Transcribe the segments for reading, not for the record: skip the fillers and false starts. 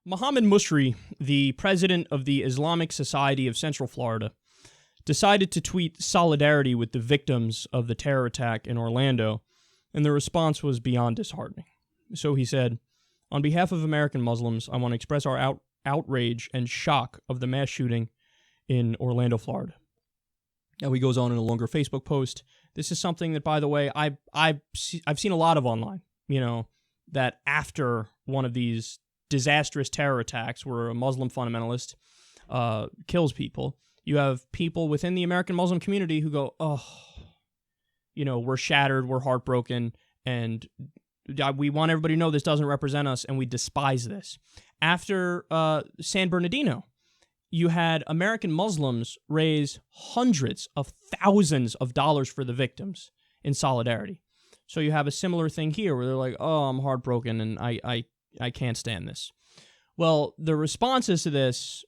Mohammed Musri, the president of the Islamic Society of Central Florida, decided to tweet solidarity with the victims of the terror attack in Orlando, and the response was beyond disheartening. So he said, "On behalf of American Muslims, I want to express our outrage and shock of the mass shooting in Orlando, Florida." Now he goes on in a longer Facebook post. This is something that, by the way, I've seen a lot of online, that after one of these disastrous terror attacks where a Muslim fundamentalist kills people, you have people within the American Muslim community who go, we're shattered, we're heartbroken, and we want everybody to know this doesn't represent us, and we despise this. After San Bernardino, you had American Muslims raise hundreds of thousands of dollars for the victims in solidarity. So you have a similar thing here where they're like, I'm heartbroken and I can't stand this. Well, the responses to this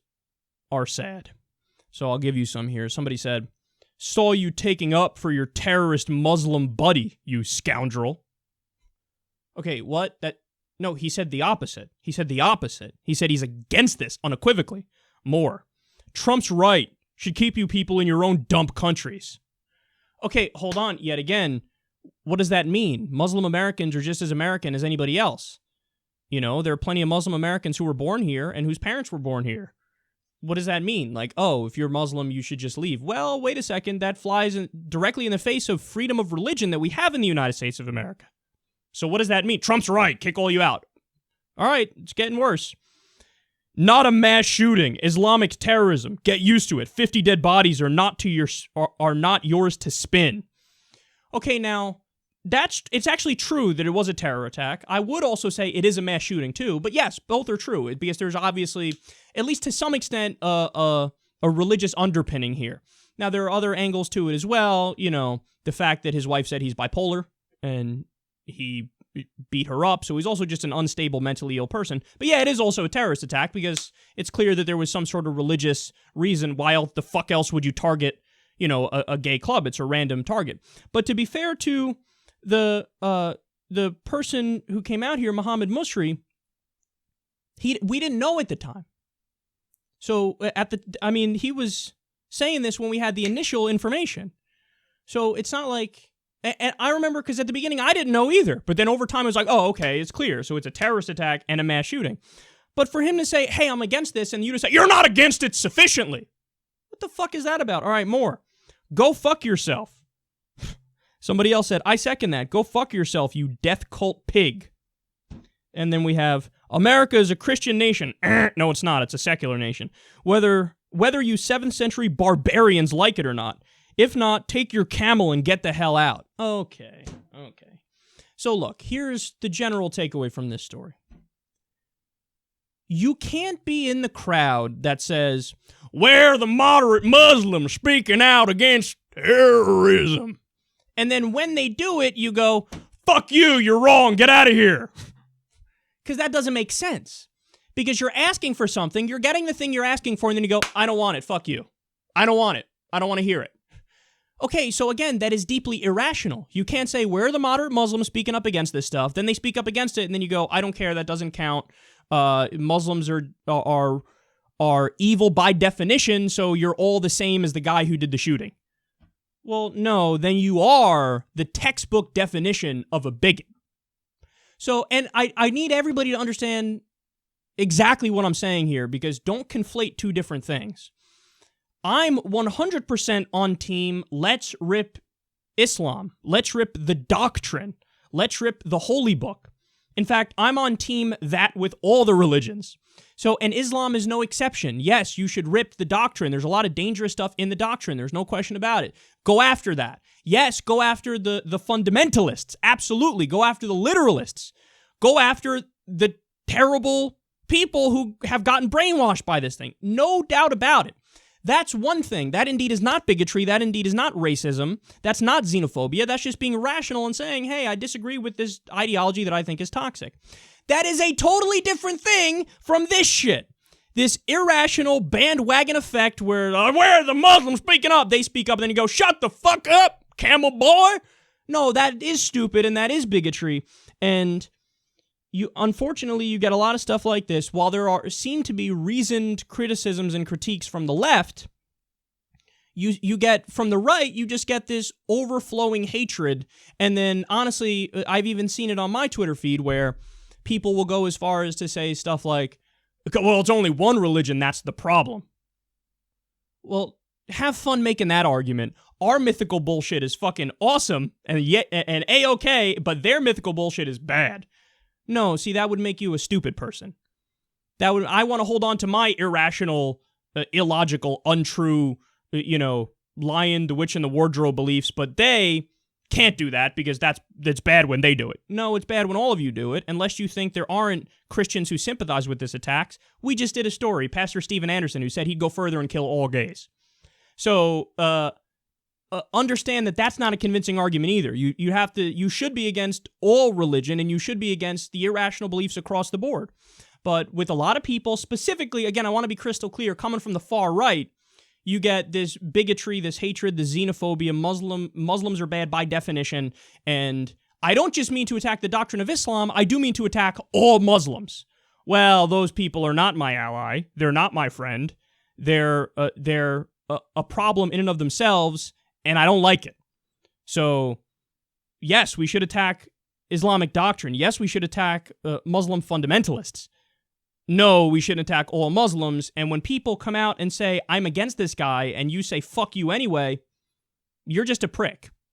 are sad. So I'll give you some here. Somebody said, "Saw you taking up for your terrorist Muslim buddy, you scoundrel." Okay, what? No, he said the opposite. He said he's against this unequivocally. More. "Trump's right. Should keep you people in your own dump countries." Okay, hold on. Yet again, what does that mean? Muslim Americans are just as American as anybody else. There are plenty of Muslim Americans who were born here and whose parents were born here. What does that mean? Like, if you're Muslim, you should just leave. Well, wait a second. That flies directly in the face of freedom of religion that we have in the United States of America. So what does that mean? Trump's right. Kick all you out. All right, it's getting worse. "Not a mass shooting. Islamic terrorism. Get used to it. 50 dead bodies are not yours to spin." Okay, now, it's actually true that it was a terror attack. I would also say it is a mass shooting too, but yes, both are true because there's obviously, at least to some extent, a religious underpinning here. Now, there are other angles to it as well. The fact that his wife said he's bipolar and he beat her up, so he's also just an unstable, mentally ill person. But yeah, it is also a terrorist attack because it's clear that there was some sort of religious reason. Why the fuck else would you target, a gay club? It's a random target. But to be fair to the person who came out here, Mohammed Musri, we didn't know at the time. So he was saying this when we had the initial information. So it's not like, and I remember because at the beginning I didn't know either, but then over time it was like, okay, it's clear. So it's a terrorist attack and a mass shooting. But for him to say, "Hey, I'm against this," and you to say, "You're not against it sufficiently." What the fuck is that about? All right, more. "Go fuck yourself." Somebody else said, "I second that. Go fuck yourself, you death cult pig." And then we have, "America is a Christian nation." No, it's not. It's a secular nation. Whether you 7th century barbarians like it or not. If not, take your camel and get the hell out. Okay. So look, here's the general takeaway from this story. You can't be in the crowd that says, "We're the moderate Muslims speaking out against terrorism." And then when they do it, you go, "Fuck you, you're wrong, get out of here." Because that doesn't make sense. Because you're asking for something, you're getting the thing you're asking for, and then you go, "I don't want it, fuck you. I don't want it. I don't want to hear it." Okay, so again, that is deeply irrational. You can't say, "We're the moderate Muslims speaking up against this stuff." Then they speak up against it, and then you go, "I don't care, that doesn't count. Muslims are evil by definition, so you're all the same as the guy who did the shooting." Well, no, then you are the textbook definition of a bigot. So, and I need everybody to understand exactly what I'm saying here, because don't conflate two different things. I'm 100% on team, let's rip Islam. Let's rip the doctrine. Let's rip the holy book. In fact, I'm on team that with all the religions. So, and Islam is no exception. Yes, you should rip the doctrine. There's a lot of dangerous stuff in the doctrine. There's no question about it. Go after that. Yes, go after the fundamentalists. Absolutely. Go after the literalists. Go after the terrible people who have gotten brainwashed by this thing. No doubt about it. That's one thing. That indeed is not bigotry. That indeed is not racism. That's not xenophobia. That's just being rational and saying, "Hey, I disagree with this ideology that I think is toxic." That is a totally different thing from this shit. This irrational bandwagon effect where the Muslims speaking up? They speak up and then you go, "Shut the fuck up, camel boy." No, that is stupid and that is bigotry. And unfortunately, you get a lot of stuff like this. While there seem to be reasoned criticisms and critiques from the left, you get from the right, you just get this overflowing hatred. And then, honestly, I've even seen it on my Twitter feed where people will go as far as to say stuff like, well, it's only one religion, that's the problem. Well, have fun making that argument. Our mythical bullshit is fucking awesome and A-okay, but their mythical bullshit is bad. No, see, that would make you a stupid person. I want to hold on to my irrational, illogical, untrue, Lion, the Witch, and the Wardrobe beliefs, but they can't do that because that's bad when they do it. No, it's bad when all of you do it, unless you think there aren't Christians who sympathize with this attacks. We just did a story, Pastor Steven Anderson, who said he'd go further and kill all gays. So, understand that that's not a convincing argument either. You should be against all religion, and you should be against the irrational beliefs across the board. But with a lot of people, specifically, again, I want to be crystal clear, coming from the far right, you get this bigotry, this hatred, the xenophobia. Muslims are bad by definition, and I don't just mean to attack the doctrine of Islam, I do mean to attack all Muslims. Well, those people are not my ally. They're not my friend. They're a problem in and of themselves, and I don't like it. So, yes, we should attack Islamic doctrine. Yes, we should attack Muslim fundamentalists. No, we shouldn't attack all Muslims. And when people come out and say, I'm against this guy, and you say, fuck you anyway, you're just a prick.